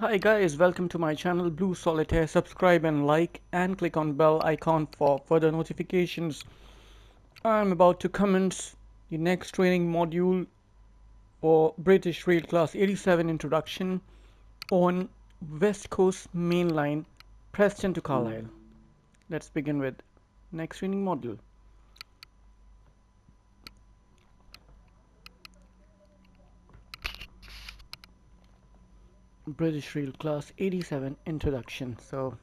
Hi guys, welcome to my channel Blue Solitaire. Subscribe and like and click on bell icon for further notifications. I'm about to commence the next training module for British Rail Class 87 Introduction on West Coast Main Line, Preston to Carlisle. Let's begin with next training module. British Rail Class 87 Introduction. So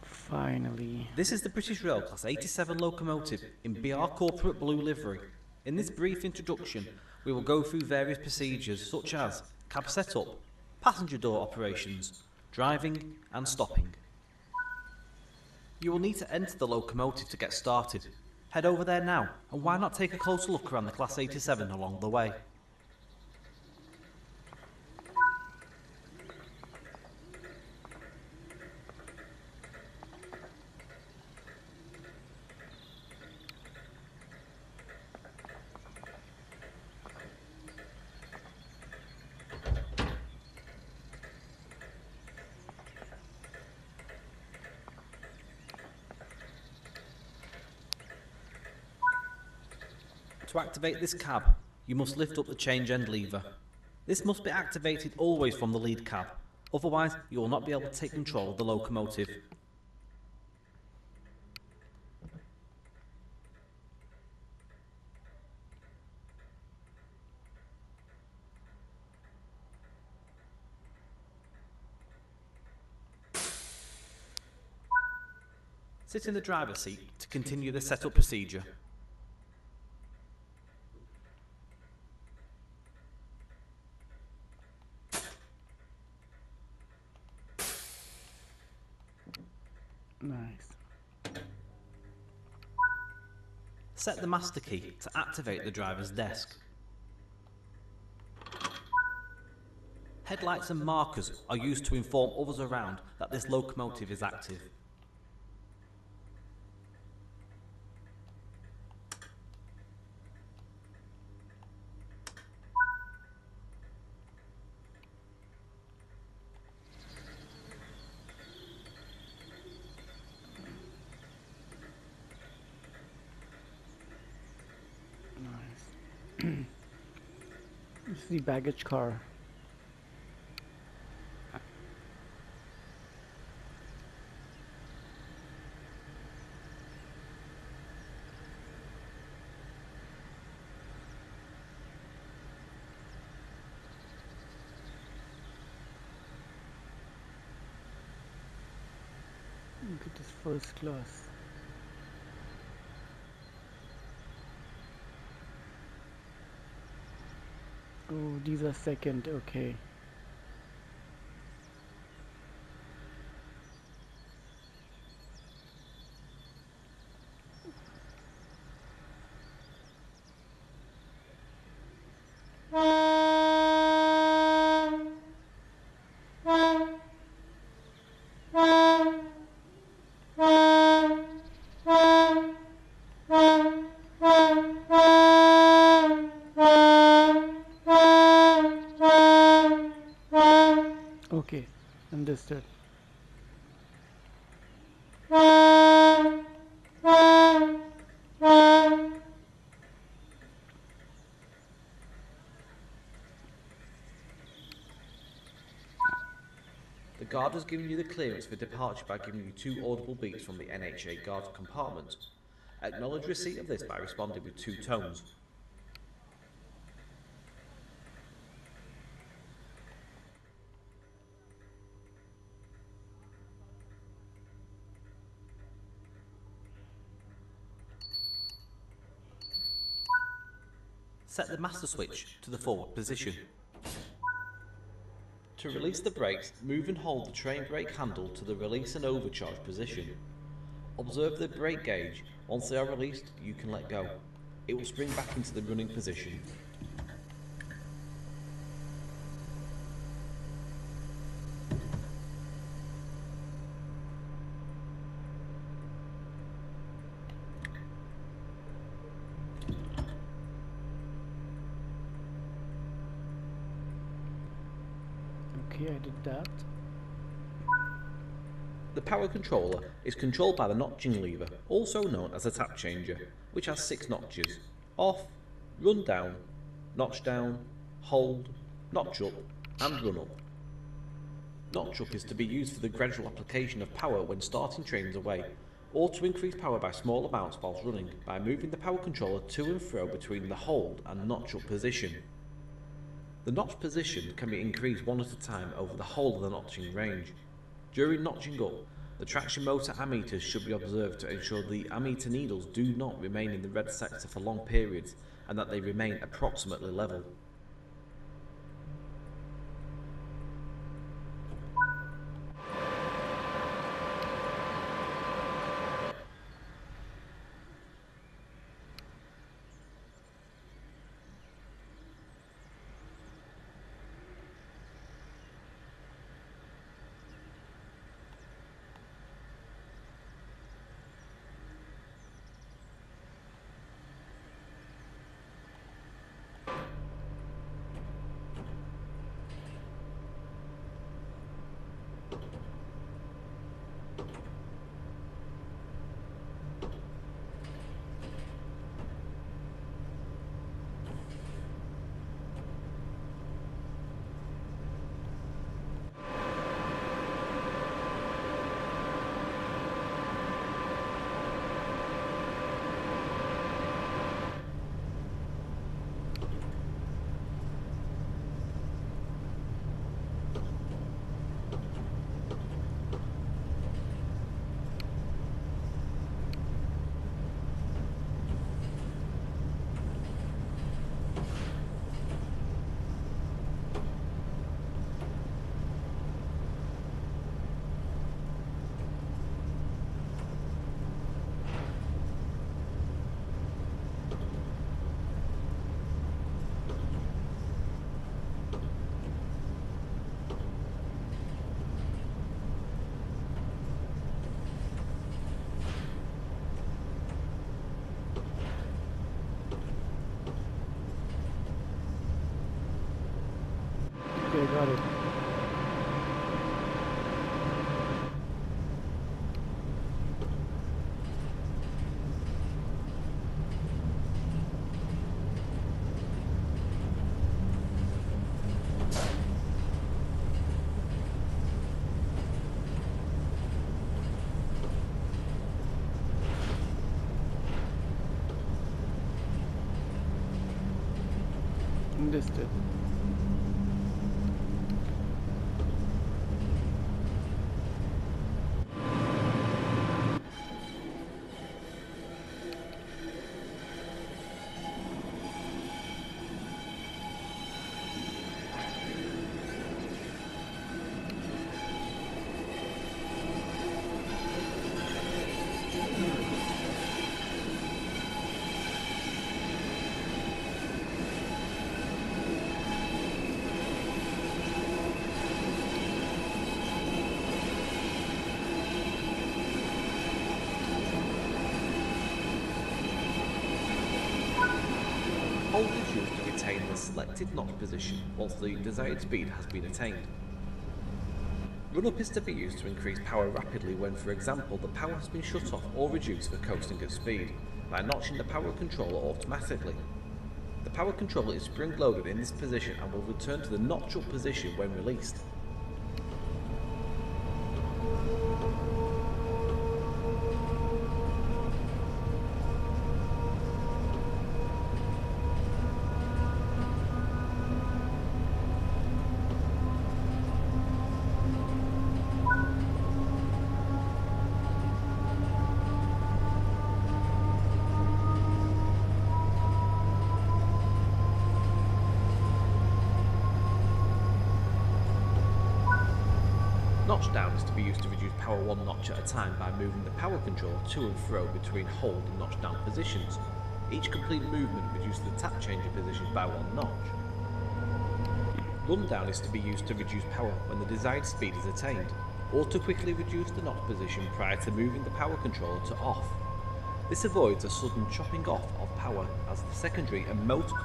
finally, This is the British Rail Class 87 locomotive in BR Corporate Blue livery. In this brief introduction, we will go through various procedures such as cab setup, passenger door operations, driving and stopping. You will need to enter the locomotive to get started. Head over there now, and why not take a closer look around the Class 87 along the way. To activate this cab, you must lift up the change end lever. This must be activated always from the lead cab, otherwise you will not be able to take control of the locomotive. Sit in the driver's seat to continue the setup procedure. nice. Set the master key to activate the driver's desk. Headlights and markers are used to inform others around that this locomotive is active. Nice. This is the baggage car. Look at this first class. Oh, these are second, okay. Okay, understood. The guard has given you the clearance for departure by giving you 2 audible beeps from the NHA guard compartment. Acknowledge receipt of this by responding with 2 tones. Set the master switch to the forward position. To release the brakes, move and hold the train brake handle to the release and overcharge position. Observe the brake gauge. Once they are released, you can let go. It will spring back into the running position. Okay, I did that. The power controller is controlled by the notching lever, also known as a tap changer, which has 6 notches: off, run down, notch down, hold, notch up, and run up. Notch up is to be used for the gradual application of power when starting trains away, or to increase power by small amounts whilst running by moving the power controller to and fro between the hold and notch up position. The notch position can be increased one at a time over the whole of the notching range. During notching up, the traction motor ammeters should be observed to ensure the ammeter needles do not remain in the red sector for long periods and that they remain approximately level. Okay, got it. Understood. Hold is used to retain the selected notch position once the desired speed has been attained. Run up is to be used to increase power rapidly when, for example, the power has been shut off or reduced for coasting at speed by notching the power controller automatically. The power controller is spring loaded in this position and will return to the notch up position when released. Notch down is to be used to reduce power one notch at a time by moving the power controller to and fro between hold and notch down positions. Each complete movement reduces the tap changer position by one notch. Run down is to be used to reduce power when the desired speed is attained, or to quickly reduce the notch position prior to moving the power controller to off. This avoids a sudden chopping off of power as the secondary and motor.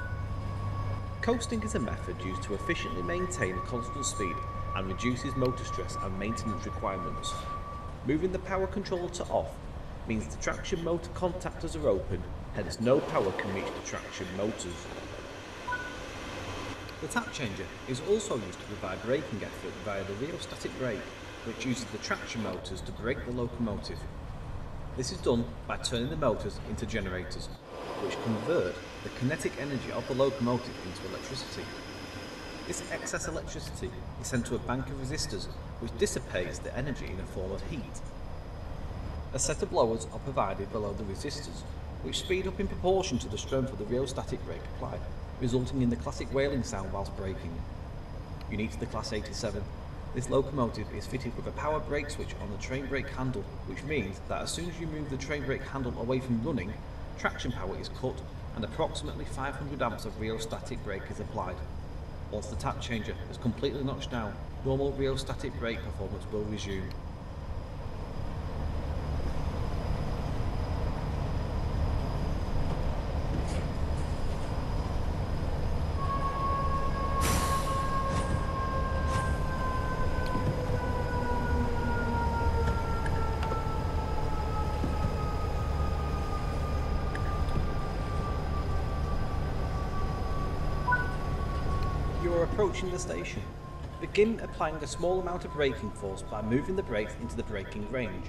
Coasting is a method used to efficiently maintain a constant speed and reduces motor stress and maintenance requirements. Moving the power controller to off means the traction motor contactors are open, hence no power can reach the traction motors. The tap changer is also used to provide braking effort via the rheostatic brake, which uses the traction motors to brake the locomotive. This is done by turning the motors into generators, which convert the kinetic energy of the locomotive into electricity. This excess electricity is sent to a bank of resistors, which dissipates the energy in a form of heat. A set of blowers are provided below the resistors, which speed up in proportion to the strength of the rheostatic brake applied, resulting in the classic wailing sound whilst braking. Unique to the Class 87, this locomotive is fitted with a power brake switch on the train brake handle, which means that as soon as you move the train brake handle away from running, traction power is cut and approximately 500 amps of rheostatic brake is applied. Once the tap changer is completely notched down, normal rheostatic brake performance will resume. You are approaching the station. Begin applying a small amount of braking force by moving the brakes into the braking range.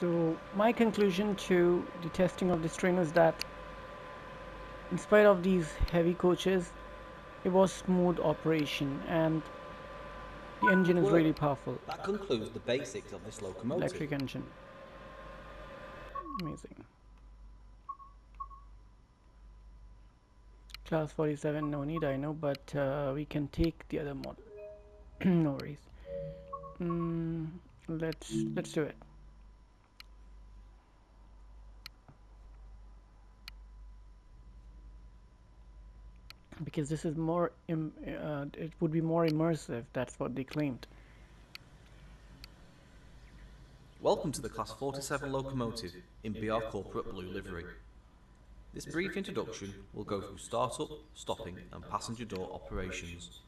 So my conclusion to the testing of this train is that in spite of these heavy coaches, it was smooth operation and the engine is Well, really powerful. that concludes the basics of this locomotive. Electric engine. Amazing. Class 47, no need, I know, but we can take the other model. No worries. Mm, let's do it. Because this is more, it would be more immersive. That's what they claimed. Welcome to the Class 47 locomotive in BR Corporate Blue livery. This brief introduction will go through start-up, stopping and passenger door operations.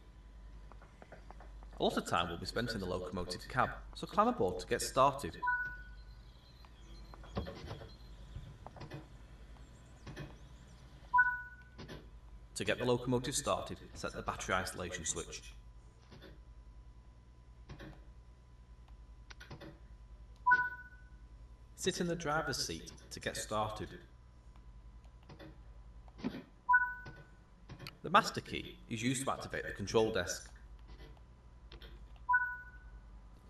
A lot of time will be spent in the locomotive cab, so climb aboard to get started. To get the locomotive started, set the battery isolation switch. Sit in the driver's seat to get started. The master key is used to activate the control desk.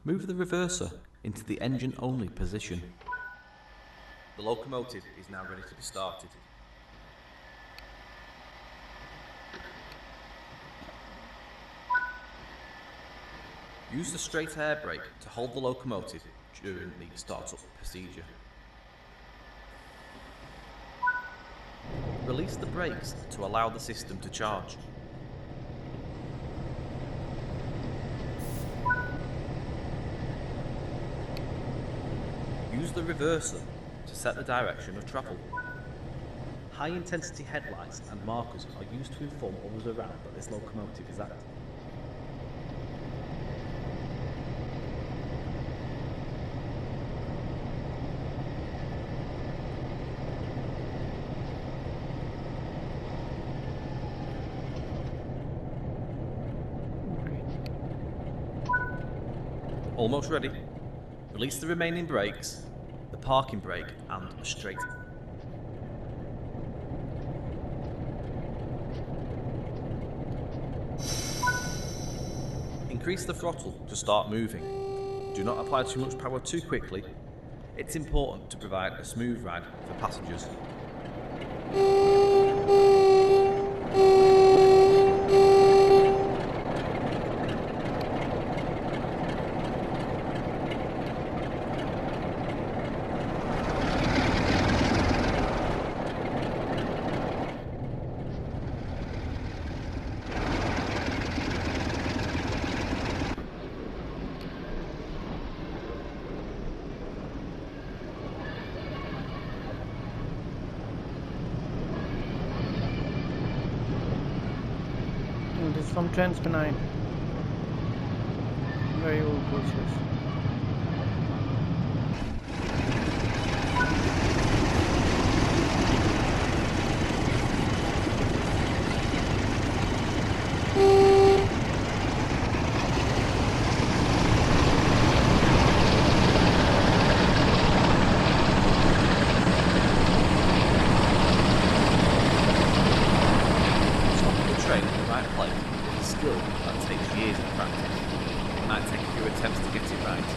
Move the reverser into the engine-only position. The locomotive is now ready to be started. Use the straight air brake to hold the locomotive during the start-up procedure. release the brakes to allow the system to charge. Use the reverser to set the direction of travel. High intensity headlights and markers are used to inform others around that this locomotive is active. Almost ready. Release the remaining brakes, the parking brake and the straight. Increase the throttle to start moving. Do not apply too much power too quickly. It's important to provide a smooth ride for passengers. This is from Transpennine. Very old coaches. Skill that takes years of practice. It might take a few attempts to get it right.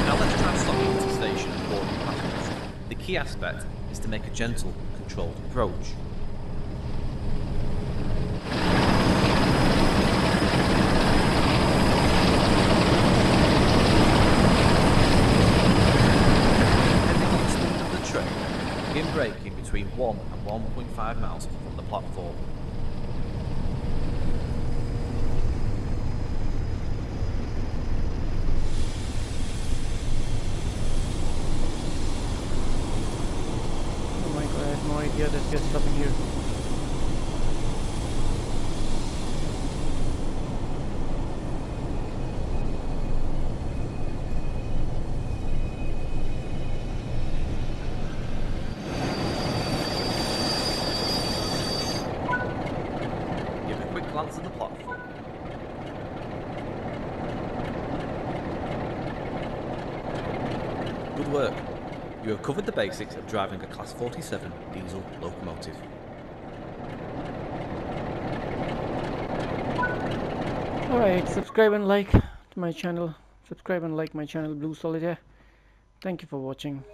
Now let's try and stop into the station and board the passengers. The key aspect is to make a gentle, controlled approach. Begin braking between 1 and 1.5 miles from the platform. Oh my god, I had no idea that we're stopping here. Glance at the platform. Good work. You have covered the basics of driving a Class 47 diesel locomotive. Alright, subscribe and like to my channel. Subscribe and like my channel, Blue Solitaire. Thank you for watching.